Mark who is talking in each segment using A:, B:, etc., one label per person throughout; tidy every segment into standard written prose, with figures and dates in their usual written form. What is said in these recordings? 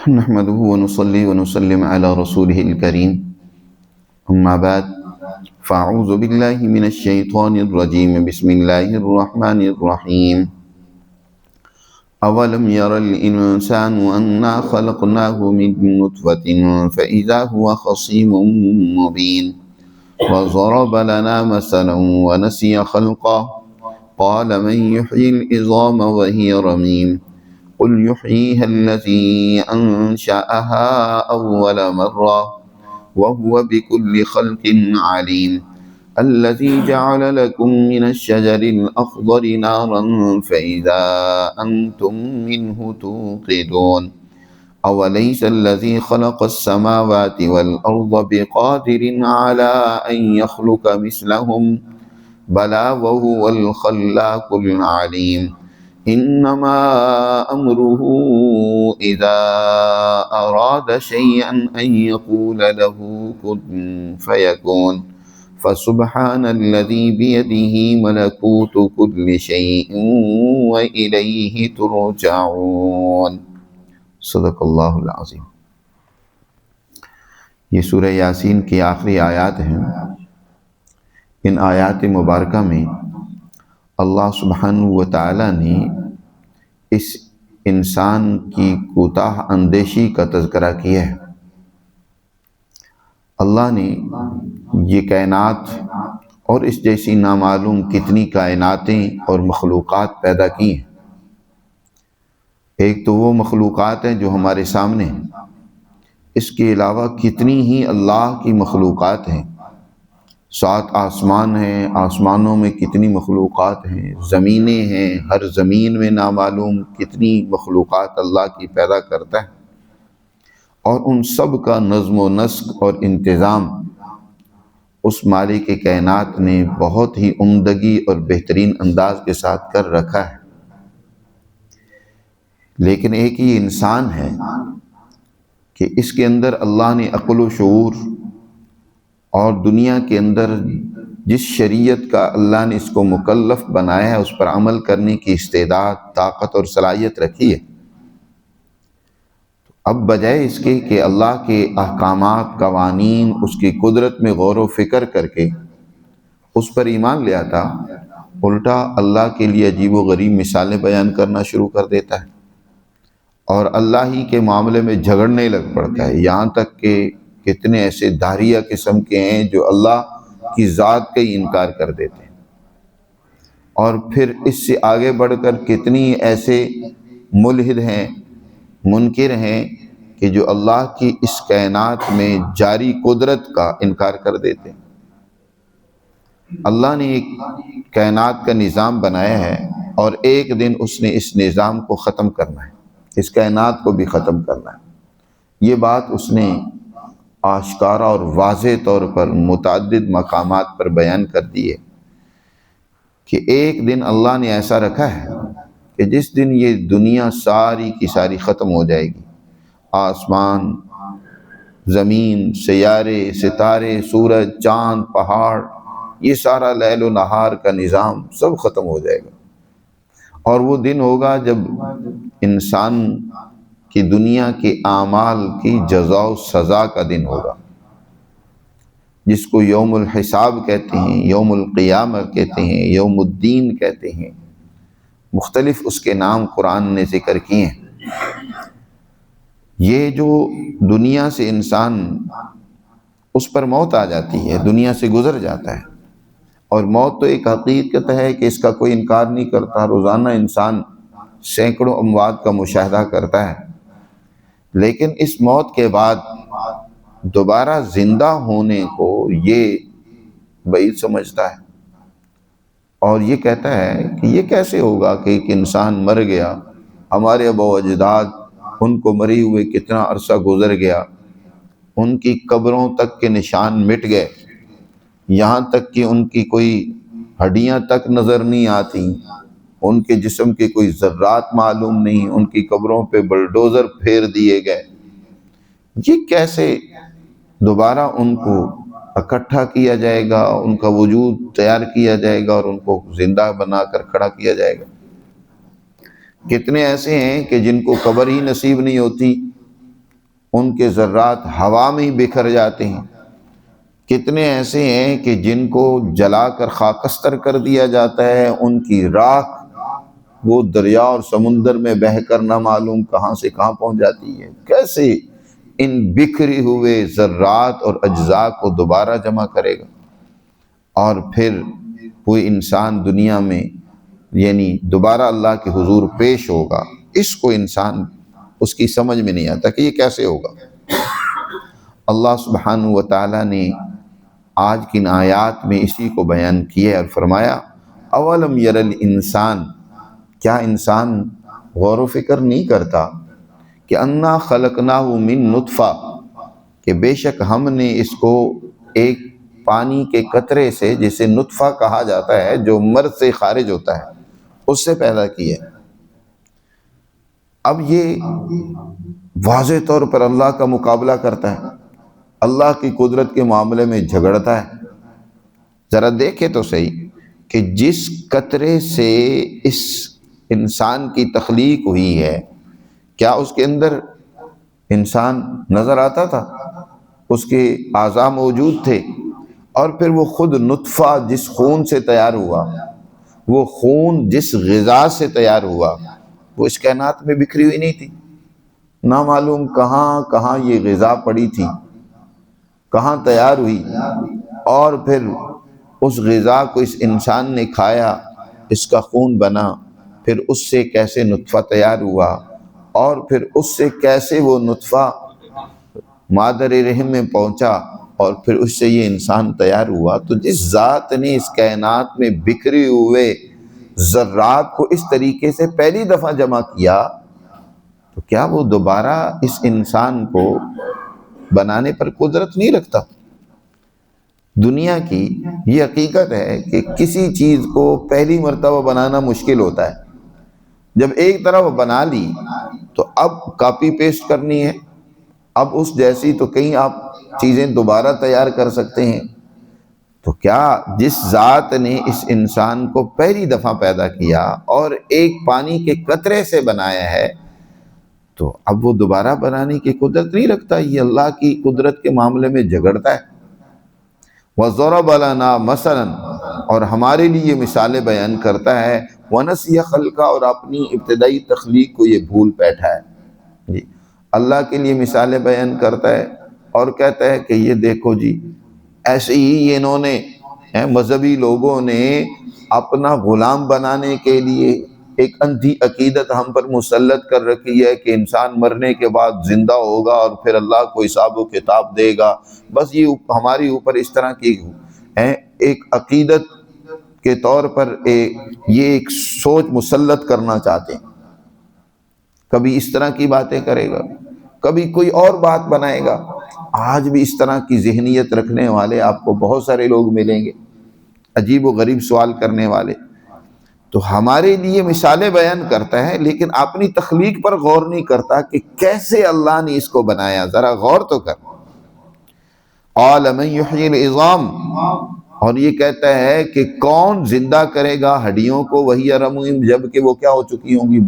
A: نحمده ونصلي ونسلم على رسوله الكريم أما بعد فأعوذ بالله من الشيطان الرجيم بسم الله الرحمن الرحيم أولم ير الإنسان أنا خلقناه من نطفة فإذا هو خصيم مبين وضرب لنا مثلا ونسي خلقه قال من يحيي العظام وهي رميم قل يحييها الذي أنشأها أول مرة وهو بكل خلق عليم الذي جعل لكم من الشجر الأخضر نارا فإذا أنتم منه توقدون أوليس الذي خلق السماوات والأرض بقادر على أن يخلق مثلهم بلى وهو الخلاق العليم إنما أمره إذا أراد شيئا أن يقول له كن فيكون فسبحان الذي بيده ملكوت كل شيء وإليه ترجعون صدق اللہ العظیم۔ یہ سورہ یاسین کی آخری آیات ہیں۔ ان آیات مبارکہ میں اللہ سبحانہ و تعالیٰ نے اس انسان کی کوتاہ اندیشی کا تذکرہ کیا ہے۔ اللہ نے یہ کائنات اور اس جیسی نامعلوم کتنی کائناتیں اور مخلوقات پیدا کی ہیں۔ ایک تو وہ مخلوقات ہیں جو ہمارے سامنے ہیں، اس کے علاوہ کتنی ہی اللہ کی مخلوقات ہیں۔ 7 آسمان ہیں، آسمانوں میں کتنی مخلوقات ہیں، زمینیں ہیں، ہر زمین میں نامعلوم کتنی مخلوقات اللہ کی پیدا کرتا ہے، اور ان سب کا نظم و نسق اور انتظام اس مالک کائنات نے بہت ہی عمدگی اور بہترین انداز کے ساتھ کر رکھا ہے۔ لیکن ایک ہی انسان ہے کہ اس کے اندر اللہ نے عقل و شعور اور دنیا کے اندر جس شریعت کا اللہ نے اس کو مکلف بنایا ہے اس پر عمل کرنے کی استعداد، طاقت اور صلاحیت رکھی ہے۔ اب بجائے اس کے کہ اللہ کے احکامات، قوانین، اس کی قدرت میں غور و فکر کر کے اس پر ایمان لے آتا، الٹا اللہ کے لیے عجیب و غریب مثالیں بیان کرنا شروع کر دیتا ہے اور اللہ ہی کے معاملے میں جھگڑنے لگ پڑتا ہے، یہاں تک کہ کتنے ایسے داہریہ قسم کے ہیں جو اللہ کی ذات کا ہی انکار کر دیتے ہیں، اور پھر اس سے آگے بڑھ کر کتنی ایسے ملحد ہیں، منکر ہیں کہ جو اللہ کی اس کائنات میں جاری قدرت کا انکار کر دیتے ہیں۔ اللہ نے ایک کائنات کا نظام بنایا ہے اور ایک دن اس نے اس نظام کو ختم کرنا ہے، اس کائنات کو بھی ختم کرنا ہے۔ یہ بات اس نے آشکارا اور واضح طور پر متعدد مقامات پر بیان کر دی ہے کہ ایک دن اللہ نے ایسا رکھا ہے کہ جس دن یہ دنیا ساری کی ساری ختم ہو جائے گی، آسمان، زمین، سیارے، ستارے، سورج، چاند، پہاڑ، یہ سارا لیل و نہار کا نظام سب ختم ہو جائے گا، اور وہ دن ہوگا جب انسان کی دنیا کے اعمال کی جزا و سزا کا دن ہوگا، جس کو یوم الحساب کہتے ہیں، یوم القیامہ کہتے ہیں، یوم الدین کہتے ہیں، مختلف اس کے نام قرآن نے ذکر کیے ہیں۔ یہ جو دنیا سے انسان اس پر موت آ جاتی ہے، دنیا سے گزر جاتا ہے، اور موت تو ایک حقیقت ہے کہ اس کا کوئی انکار نہیں کرتا، روزانہ انسان سینکڑوں اموات کا مشاہدہ کرتا ہے، لیکن اس موت کے بعد دوبارہ زندہ ہونے کو یہ بعید سمجھتا ہے، اور یہ کہتا ہے کہ یہ کیسے ہوگا کہ ایک انسان مر گیا، ہمارے آباء و اجداد، ان کو مرے ہوئے کتنا عرصہ گزر گیا، ان کی قبروں تک کے نشان مٹ گئے، یہاں تک کہ ان کی کوئی ہڈیاں تک نظر نہیں آتی، ان کے جسم کے کوئی ذرات معلوم نہیں، ان کی قبروں پہ بلڈوزر پھیر دیے گئے، یہ کیسے دوبارہ ان کو اکٹھا کیا جائے گا، ان کا وجود تیار کیا جائے گا اور ان کو زندہ بنا کر کھڑا کیا جائے گا؟ کتنے ایسے ہیں کہ جن کو قبر ہی نصیب نہیں ہوتی، ان کے ذرات ہوا میں ہی بکھر جاتے ہیں۔ کتنے ایسے ہیں کہ جن کو جلا کر خاکستر کر دیا جاتا ہے، ان کی راکھ وہ دریا اور سمندر میں بہہ کر نہ معلوم کہاں سے کہاں پہنچ جاتی ہے۔ کیسے ان بکھرے ہوئے ذرات اور اجزاء کو دوبارہ جمع کرے گا؟ اور پھر کوئی انسان دنیا میں یعنی دوبارہ اللہ کے حضور پیش ہوگا، اس کو انسان اس کی سمجھ میں نہیں آتا کہ یہ کیسے ہوگا۔ اللہ سبحانہ و تعالیٰ نے آج کی ان آیات میں اسی کو بیان کیا اور فرمایا اولم یر الانسان، کیا انسان غور و فکر نہیں کرتا کہ انا خلقناہ من نطفہ، کہ بے شک ہم نے اس کو ایک پانی کے قطرے سے، جسے نطفہ کہا جاتا ہے، جو مرد سے خارج ہوتا ہے، اس سے پیدا کیا۔ اب یہ واضح طور پر اللہ کا مقابلہ کرتا ہے، اللہ کی قدرت کے معاملے میں جھگڑتا ہے۔ ذرا دیکھیں تو صحیح کہ جس قطرے سے اس انسان کی تخلیق ہوئی ہے، کیا اس کے اندر انسان نظر آتا تھا؟ اس کے اعضاء موجود تھے، اور پھر وہ خود نطفہ جس خون سے تیار ہوا، وہ خون جس غذا سے تیار ہوا، وہ اس کائنات میں بکھری ہوئی نہیں تھی؟ نہ معلوم کہاں کہاں یہ غذا پڑی تھی، کہاں تیار ہوئی، اور پھر اس غذا کو اس انسان نے کھایا، اس کا خون بنا، پھر اس سے کیسے نطفہ تیار ہوا، اور پھر اس سے کیسے وہ نطفہ مادر رحم میں پہنچا، اور پھر اس سے یہ انسان تیار ہوا۔ تو جس ذات نے اس کائنات میں بکھرے ہوئے ذرات کو اس طریقے سے پہلی دفعہ جمع کیا، تو کیا وہ دوبارہ اس انسان کو بنانے پر قدرت نہیں رکھتا؟ دنیا کی یہ حقیقت ہے کہ کسی چیز کو پہلی مرتبہ بنانا مشکل ہوتا ہے۔ جب ایک طرف بنا لی تو اب کاپی پیسٹ کرنی ہے، اب اس جیسی تو کہیں آپ چیزیں دوبارہ تیار کر سکتے ہیں۔ تو کیا جس ذات نے اس انسان کو پہلی دفعہ پیدا کیا اور ایک پانی کے قطرے سے بنایا ہے، تو اب وہ دوبارہ بنانے کی قدرت نہیں رکھتا؟ یہ اللہ کی قدرت کے معاملے میں جھگڑتا ہے۔ وَضَرَبَ لَنَا مَثَلًا، اور ہمارے لیے مثالیں بیان کرتا ہے، وَنَسِيَ خَلْقَ، اور اپنی ابتدائی تخلیق کو یہ بھول بیٹھا ہے۔ جی اللہ کے لیے مثالیں بیان کرتا ہے اور کہتا ہے کہ یہ دیکھو جی، ایسے ہی انہوں نے مذہبی لوگوں نے اپنا غلام بنانے کے لیے ایک اندھی عقیدت ہم پر مسلط کر رکھی ہے کہ انسان مرنے کے بعد زندہ ہوگا اور پھر اللہ کو حساب و کتاب دے گا۔ بس یہ ہماری اوپر اس طرح کی ایک عقیدت کے طور پر یہ ایک سوچ مسلط کرنا چاہتے ہیں۔ کبھی اس طرح کی باتیں کرے گا، کبھی کوئی اور بات بنائے گا۔ آج بھی اس طرح کی ذہنیت رکھنے والے آپ کو بہت سارے لوگ ملیں گے، عجیب و غریب سوال کرنے والے۔ تو ہمارے لیے مثالیں بیان کرتا ہے، لیکن اپنی تخلیق پر غور نہیں کرتا کہ کیسے اللہ نے اس کو بنایا۔ ذرا غور تو کر۔ قَالَ مَن يُحْيِي الْعِظَامَ، اور یہ کہتا ہے کہ کون زندہ کرے گا ہڈیوں کو، وَهِيَ رَمِيمٌ، جبکہ وہ کیا ہو چکی ہوں گی؟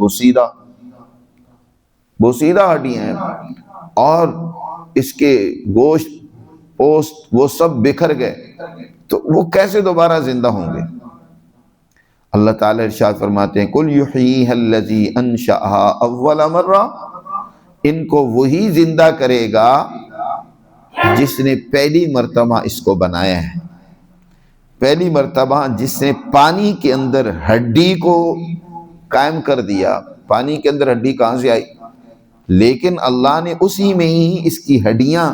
A: بوسیدہ ہڈیاں ہیں، اور اس کے گوشت پوست وہ سب بکھر گئے، تو وہ کیسے دوبارہ زندہ ہوں گے؟ اللہ تعالیٰ ارشاد فرماتے ہیں قُلْ يُحْيِيهَا الَّذِي أَنشَأَهَا أَوَّلَ مَرَّةٍ، ان کو وہی زندہ کرے گا جس نے پہلی مرتبہ اس کو بنایا ہے، پہلی مرتبہ جس نے پانی کے اندر ہڈی کو قائم کر دیا۔ پانی کے اندر ہڈی کہاں سے آئی؟ لیکن اللہ نے اسی میں ہی اس کی ہڈیاں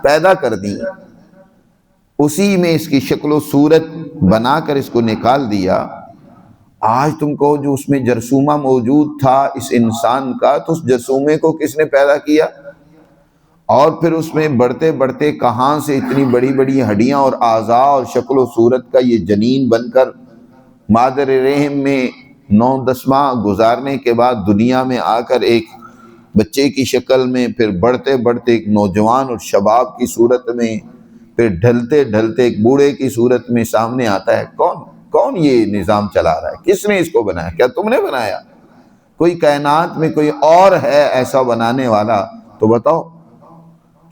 A: پیدا کر دی، اسی میں اس کی شکل و صورت بنا کر اس کو نکال دیا۔ آج تم کو جو اس میں جرثومہ موجود تھا اس انسان کا، تو اس جرثومے کو کس نے پیدا کیا؟ اور پھر اس میں بڑھتے بڑھتے کہاں سے اتنی بڑی بڑی ہڈیاں اور اعضاء اور شکل و صورت کا یہ جنین بن کر مادر رحم میں 9-10 ماہ گزارنے کے بعد دنیا میں آ کر ایک بچے کی شکل میں، پھر بڑھتے بڑھتے ایک نوجوان اور شباب کی صورت میں، پھر ڈھلتے ڈھلتے ایک بوڑھے کی صورت میں سامنے آتا ہے۔ کون یہ نظام چلا رہا ہے؟ کس نے اس کو بنایا؟ کیا تم نے بنایا؟ کوئی کائنات میں کوئی اور ہے ایسا بنانے والا؟ تو بتاؤ۔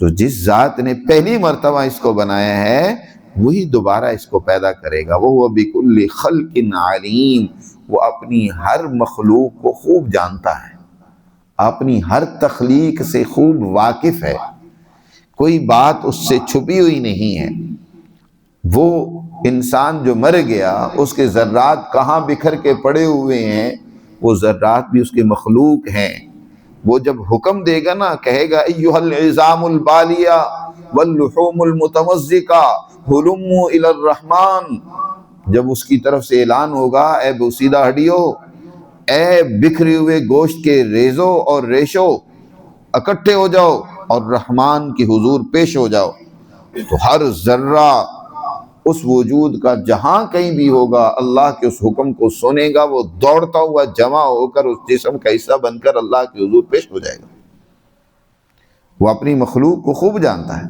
A: تو جس ذات نے پہلی مرتبہ اس کو بنایا ہے وہی دوبارہ اس کو پیدا کرے گا۔ وَهُوَ بِكُلِّ خَلْقٍ عَلِيمٌ، وہ اپنی ہر مخلوق کو خوب جانتا ہے، اپنی ہر تخلیق سے خوب واقف ہے، کوئی بات اس سے چھپی ہوئی نہیں ہے۔ وہ انسان جو مر گیا اس کے ذرات کہاں بکھر کے پڑے ہوئے ہیں، وہ ذرات بھی اس کے مخلوق ہیں۔ وہ جب حکم دے گا نا، کہے گا ایھا العظام البالیہ واللحوم المتمزقہ ہلموا الی الرحمن، جب اس کی طرف سے اعلان ہوگا اے بوسیدہ ہڈیو، اے بکھرے ہوئے گوشت کے ریزو اور ریشو، اکٹھے ہو جاؤ اور رحمان کی حضور پیش ہو جاؤ، تو ہر ذرہ اس وجود کا جہاں کہیں بھی ہوگا اللہ کے اس حکم کو سنے گا، وہ دوڑتا ہوا جمع ہو کر اس جسم کا حصہ بن کر اللہ کے حضور پیش ہو جائے گا۔ وہ اپنی مخلوق کو خوب جانتا ہے،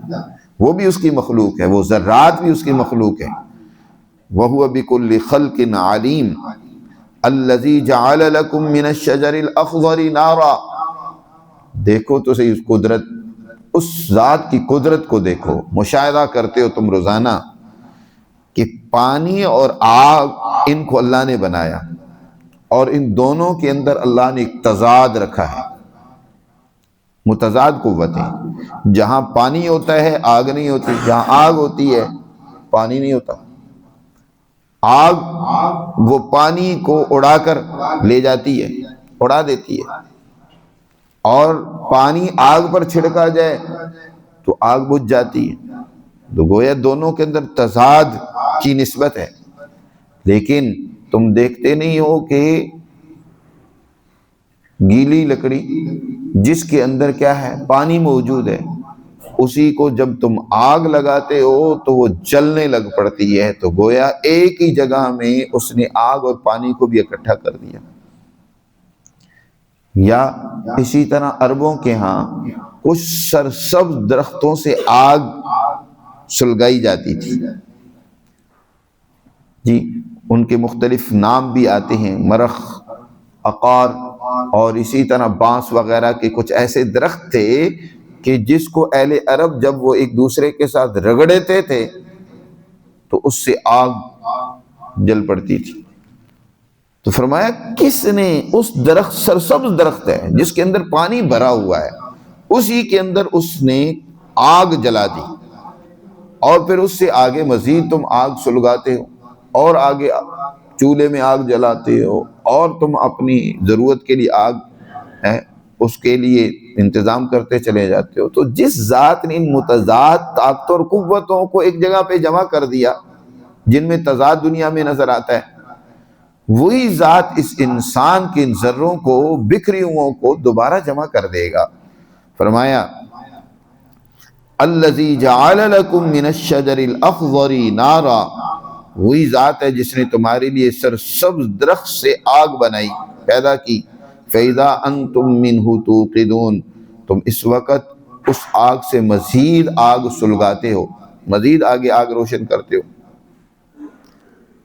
A: وہ بھی اس کی مخلوق ہے، وہ ذرات بھی اس کی مخلوق ہے۔ وَهُوَ بِكُلِّ خَلْقٍ عَلِيمٌ الَّذِي جَعَلَ لَكُم مِّنَ الشَّجَرِ الْأَخْضَرِ نَارًا، دیکھو تو صحیح اس قدرت، اس ذات کی قدرت کو دیکھو، مشاہدہ کرتے ہو تم روزانہ کہ پانی اور آگ ان کو اللہ نے بنایا، اور ان دونوں کے اندر اللہ نے ایک تضاد رکھا ہے، متضاد قوتیں۔ جہاں پانی ہوتا ہے آگ نہیں ہوتی، جہاں آگ ہوتی ہے پانی نہیں ہوتا۔ آگ وہ پانی کو اڑا کر لے جاتی ہے، اڑا دیتی ہے، اور پانی آگ پر چھڑکا جائے تو آگ بجھ جاتی ہے۔ تو گویا دونوں کے اندر تضاد کی نسبت ہے۔ لیکن تم دیکھتے نہیں ہو کہ گیلی لکڑی جس کے اندر کیا ہے، پانی موجود ہے، اسی کو جب تم آگ لگاتے ہو تو وہ جلنے لگ پڑتی ہے۔ تو گویا ایک ہی جگہ میں اس نے آگ اور پانی کو بھی اکٹھا کر دیا۔ یا اسی طرح عربوں کے ہاں کچھ سرسبز درختوں سے آگ سلگائی جاتی تھی، جی ان کے مختلف نام بھی آتے ہیں، مرخ، عقار، اور اسی طرح بانس وغیرہ کے کچھ ایسے درخت تھے کہ جس کو اہل عرب جب وہ ایک دوسرے کے ساتھ رگڑتے تھے تو اس سے آگ جل پڑتی تھی۔ تو فرمایا کس نے اس درخت، سرسبز درخت ہے جس کے اندر پانی بھرا ہوا ہے، اسی کے اندر اس نے آگ جلا دی، اور پھر اس سے آگے مزید تم آگ سلگاتے ہو، اور آگے چولہے میں آگ جلاتے ہو، اور تم اپنی ضرورت کے لیے آگ ہے اس کے لیے انتظام کرتے چلے جاتے ہو۔ تو جس ذات نے ان متضاد طاقتوں اور قوتوں کو ایک جگہ پہ جمع کر دیا جن میں تضاد دنیا میں نظر آتا ہے، وہی ذات اس انسان کے ان ذروں کو، بکھری ہوئوں کو دوبارہ جمع کر دے گا۔ فرمایا الذی جعل لکم من الشجر الاخضر نارا، وہی ذات ہے جس نے تمہارے لیے سرسبز درخت سے آگ بنائی، پیدا کی۔ فَإِذَا أَنْتُم مِّنْهُ تُوقِدُونَ، تم اس وقت اس آگ سے مزید آگ سلگاتے ہو، مزید آگے آگ روشن کرتے ہو۔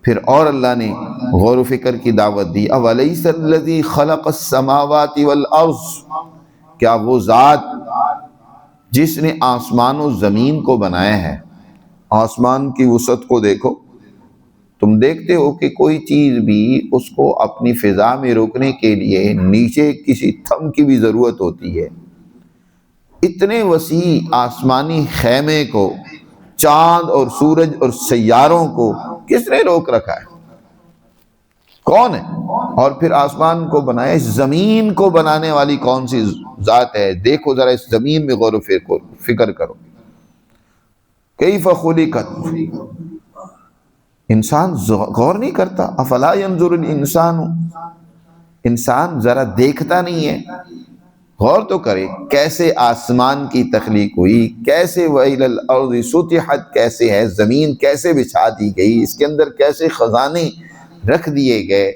A: پھر اور اللہ نے غور و فکر کی دعوت دی، أَوَلَيْسَ الَّذِي خَلَقَ السَّمَاوَاتِ وَالْأَرْضِ، کیا وہ ذات جس نے آسمان و زمین کو بنایا ہے، آسمان کی وسعت کو دیکھو، تم دیکھتے ہو کہ کوئی چیز بھی اس کو اپنی فضا میں روکنے کے لیے نیچے کسی تھم کی بھی ضرورت ہوتی ہے۔ اتنے وسیع آسمانی خیمے کو، چاند اور سورج اور سیاروں کو کس نے روک رکھا ہے؟ کون ہے؟ اور پھر آسمان کو بنایا، اس زمین کو بنانے والی کون سی ذات ہے؟ دیکھو ذرا اس زمین میں غور و فکر کرو، کیف خلقت۔ انسان غور نہیں کرتا، افلا ينظر الانسان، انسان ذرا دیکھتا نہیں ہے، غور تو کرے کیسے آسمان کی تخلیق ہوئی، کیسے وَإِلَى الْأَرْضِ سُطِحَتْ کیسے ہے، زمین کیسے بچھا دی گئی، اس کے اندر کیسے خزانے رکھ دیے گئے۔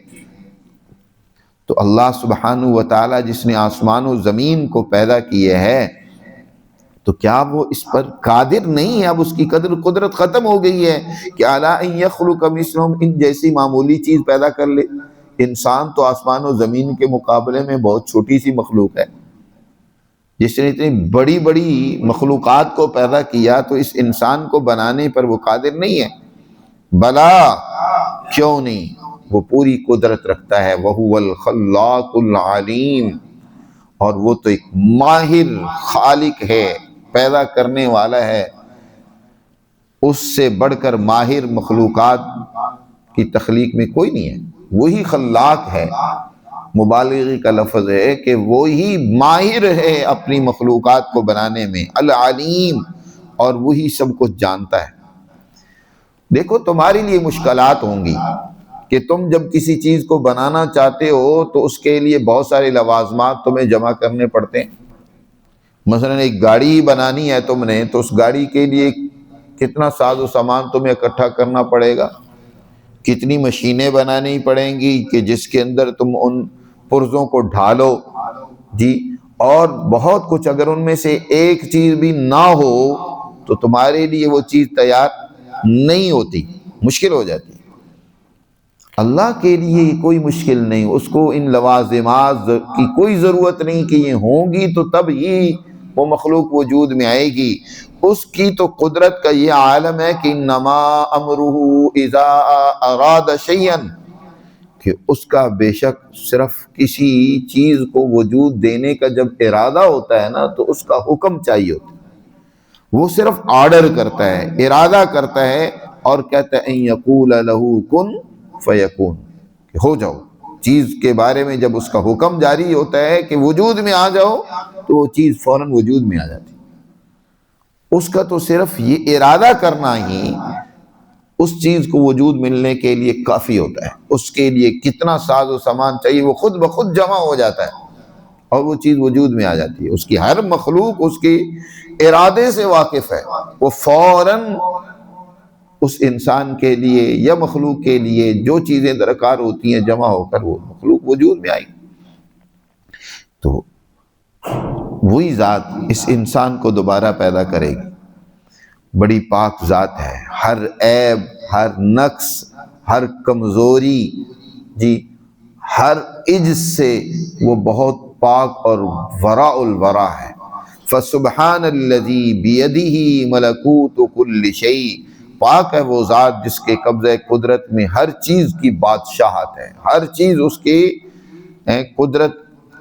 A: تو اللہ سبحانہ و تعالی جس نے آسمان و زمین کو پیدا کیے ہے، تو کیا وہ اس پر قادر نہیں ہے؟ اب اس کی قدرت ختم ہو گئی ہے کہ اَلَا أَن يَخْلُقَ مِثْلَهُمْ، ان جیسی معمولی چیز پیدا کر لے۔ انسان تو آسمان و زمین کے مقابلے میں بہت چھوٹی سی مخلوق ہے، جس نے اتنی بڑی بڑی مخلوقات کو پیدا کیا تو اس انسان کو بنانے پر وہ قادر نہیں ہے؟ بلا، کیوں نہیں، وہ پوری قدرت رکھتا ہے۔ وَهُوَ الْخَلَّاقُ الْعَلِيمُ، اور وہ تو ایک ماہر خالق ہے، پیدا کرنے والا ہے، اس سے بڑھ کر ماہر مخلوقات کی تخلیق میں کوئی نہیں ہے۔ وہی خلاق ہے، مبالغی کا لفظ ہے کہ وہی ماہر ہے اپنی مخلوقات کو بنانے میں، العلیم، اور وہی سب کچھ جانتا ہے۔ دیکھو تمہارے لیے مشکلات ہوں گی کہ تم جب کسی چیز کو بنانا چاہتے ہو تو اس کے لیے بہت سارے لوازمات تمہیں جمع کرنے پڑتے ہیں۔ مثلا ایک گاڑی بنانی ہے تم نے، تو اس گاڑی کے لیے کتنا ساز و سامان تمہیں اکٹھا کرنا پڑے گا، کتنی مشینیں بنانی پڑیں گی کہ جس کے اندر تم ان پرزوں کو ڈھالو، جی، اور بہت کچھ۔ اگر ان میں سے ایک چیز بھی نہ ہو تو تمہارے لیے وہ چیز تیار نہیں ہوتی، مشکل ہو جاتی۔ اللہ کے لیے کوئی مشکل نہیں، اس کو ان لوازمات کی کوئی ضرورت نہیں کہ یہ ہوں گی تو تب ہی وہ مخلوق وجود میں آئے گی۔ اس کی تو قدرت کا یہ عالم ہے کہ انما امرہ اذا اراد شیئا، کہ اس کا بے شک صرف کسی چیز کو وجود دینے کا جب ارادہ ہوتا ہے نا تو اس کا حکم چاہیے ہوتا ہے۔ وہ صرف آرڈر کرتا ہے، ارادہ کرتا ہے اور کہتا ہے ان یقول لہ کن فیکون، کہ ہو جاؤ۔ چیز کے بارے میں جب اس کا حکم جاری ہوتا ہے کہ وجود میں آ جاؤ تو وہ چیز فوراً وجود میں آ جاتی۔ اس کا تو صرف یہ ارادہ کرنا ہی اس چیز کو وجود ملنے کے لیے کافی ہوتا ہے۔ اس کے لیے کتنا ساز و سامان چاہیے وہ خود بخود جمع ہو جاتا ہے اور وہ چیز وجود میں آ جاتی ہے۔ اس کی ہر مخلوق اس کے ارادے سے واقف ہے، وہ فوراً اس انسان کے لیے یا مخلوق کے لیے جو چیزیں درکار ہوتی ہیں جمع ہو کر وہ مخلوق وجود میں آئی۔ تو وہی ذات اس انسان کو دوبارہ پیدا کرے گی، بڑی پاک ذات ہے، ہر عیب، ہر نقص، ہر کمزوری، جی، ہر عجز سے وہ بہت پاک اور وراء الورا ہے۔ فسبحان الذی بیدہ ملکوت کل شیء، پاک ہے وہ ذات جس کے قبضہ قدرت میں ہر چیز کی بادشاہت ہے، ہر چیز اس کی قدرت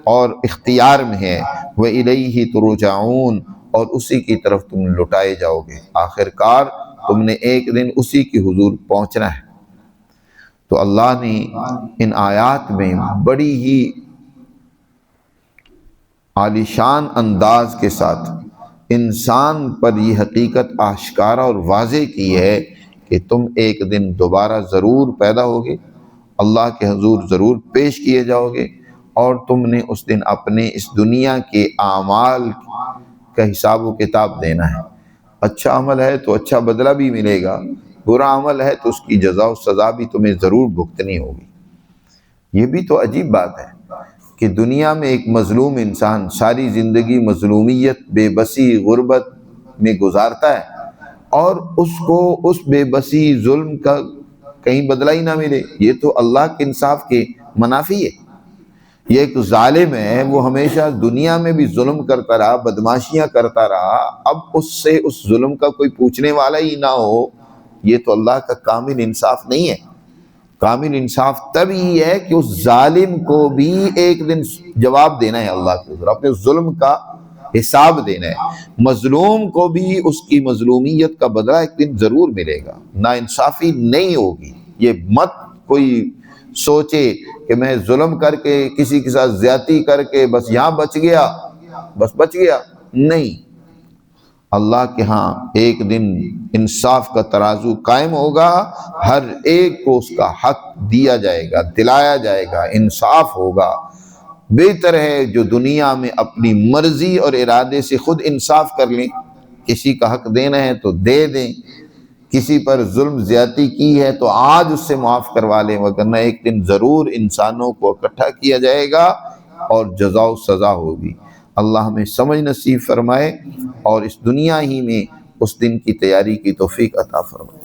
A: اور اختیار میں ہے۔ وَإِلَيْهِ تُرْجَعُونَ، اور اسی کی طرف تم لٹائے جاؤ گے، آخر کار تم نے ایک دن اسی کی حضور پہنچنا ہے۔ تو اللہ نے ان آیات میں بڑی ہی عالیشان انداز کے ساتھ انسان پر یہ حقیقت آشکارا اور واضح کی ہے کہ تم ایک دن دوبارہ ضرور پیدا ہوگے، اللہ کے حضور ضرور پیش کیے جاؤ گے، اور تم نے اس دن اپنے اس دنیا کے اعمال کا حساب و کتاب دینا ہے۔ اچھا عمل ہے تو اچھا بدلہ بھی ملے گا، برا عمل ہے تو اس کی جزا و سزا بھی تمہیں ضرور بھگتنی ہوگی۔ یہ بھی تو عجیب بات ہے کہ دنیا میں ایک مظلوم انسان ساری زندگی مظلومیت، بے بسی، غربت میں گزارتا ہے اور اس کو اس بے بسی، ظلم کا کہیں بدلہ ہی نہ ملے۔ یہ تو اللہ کے انصاف کے منافی ہے۔ یہ ایک ظالم ہے، وہ ہمیشہ دنیا میں بھی ظلم کرتا رہا، بدماشیاں کرتا رہا، اب اس سے اس ظلم کا کوئی پوچھنے والا ہی نہ ہو، یہ تو اللہ کا کامل انصاف نہیں ہے۔ کامل انصاف تب ہی ہے کہ اس ظالم کو بھی ایک دن جواب دینا ہے، اللہ کے حضور اپنے ظلم کا حساب دینا ہے۔ مظلوم کو بھی اس کی مظلومیت کا بدلہ ایک دن ضرور ملے گا، نا انصافی نہیں ہوگی۔ یہ مت کوئی سوچے کہ میں ظلم کر کے کسی کے ساتھ زیادتی کر کے بس یہاں بچ گیا، بس بچ گیا، نہیں۔ اللہ کے ہاں ایک دن انصاف کا ترازو قائم ہوگا، ہر ایک کو اس کا حق دیا جائے گا، دلایا جائے گا، انصاف ہوگا۔ بہتر ہے جو دنیا میں اپنی مرضی اور ارادے سے خود انصاف کر لیں، کسی کا حق دینا ہے تو دے دیں، کسی پر ظلم زیادتی کی ہے تو آج اس سے معاف کروا لیں، وگرنہ ایک دن ضرور انسانوں کو اکٹھا کیا جائے گا اور جزا و سزا ہوگی۔ اللہ ہمیں سمجھ نصیب فرمائے اور اس دنیا ہی میں اس دن کی تیاری کی توفیق عطا فرمائے۔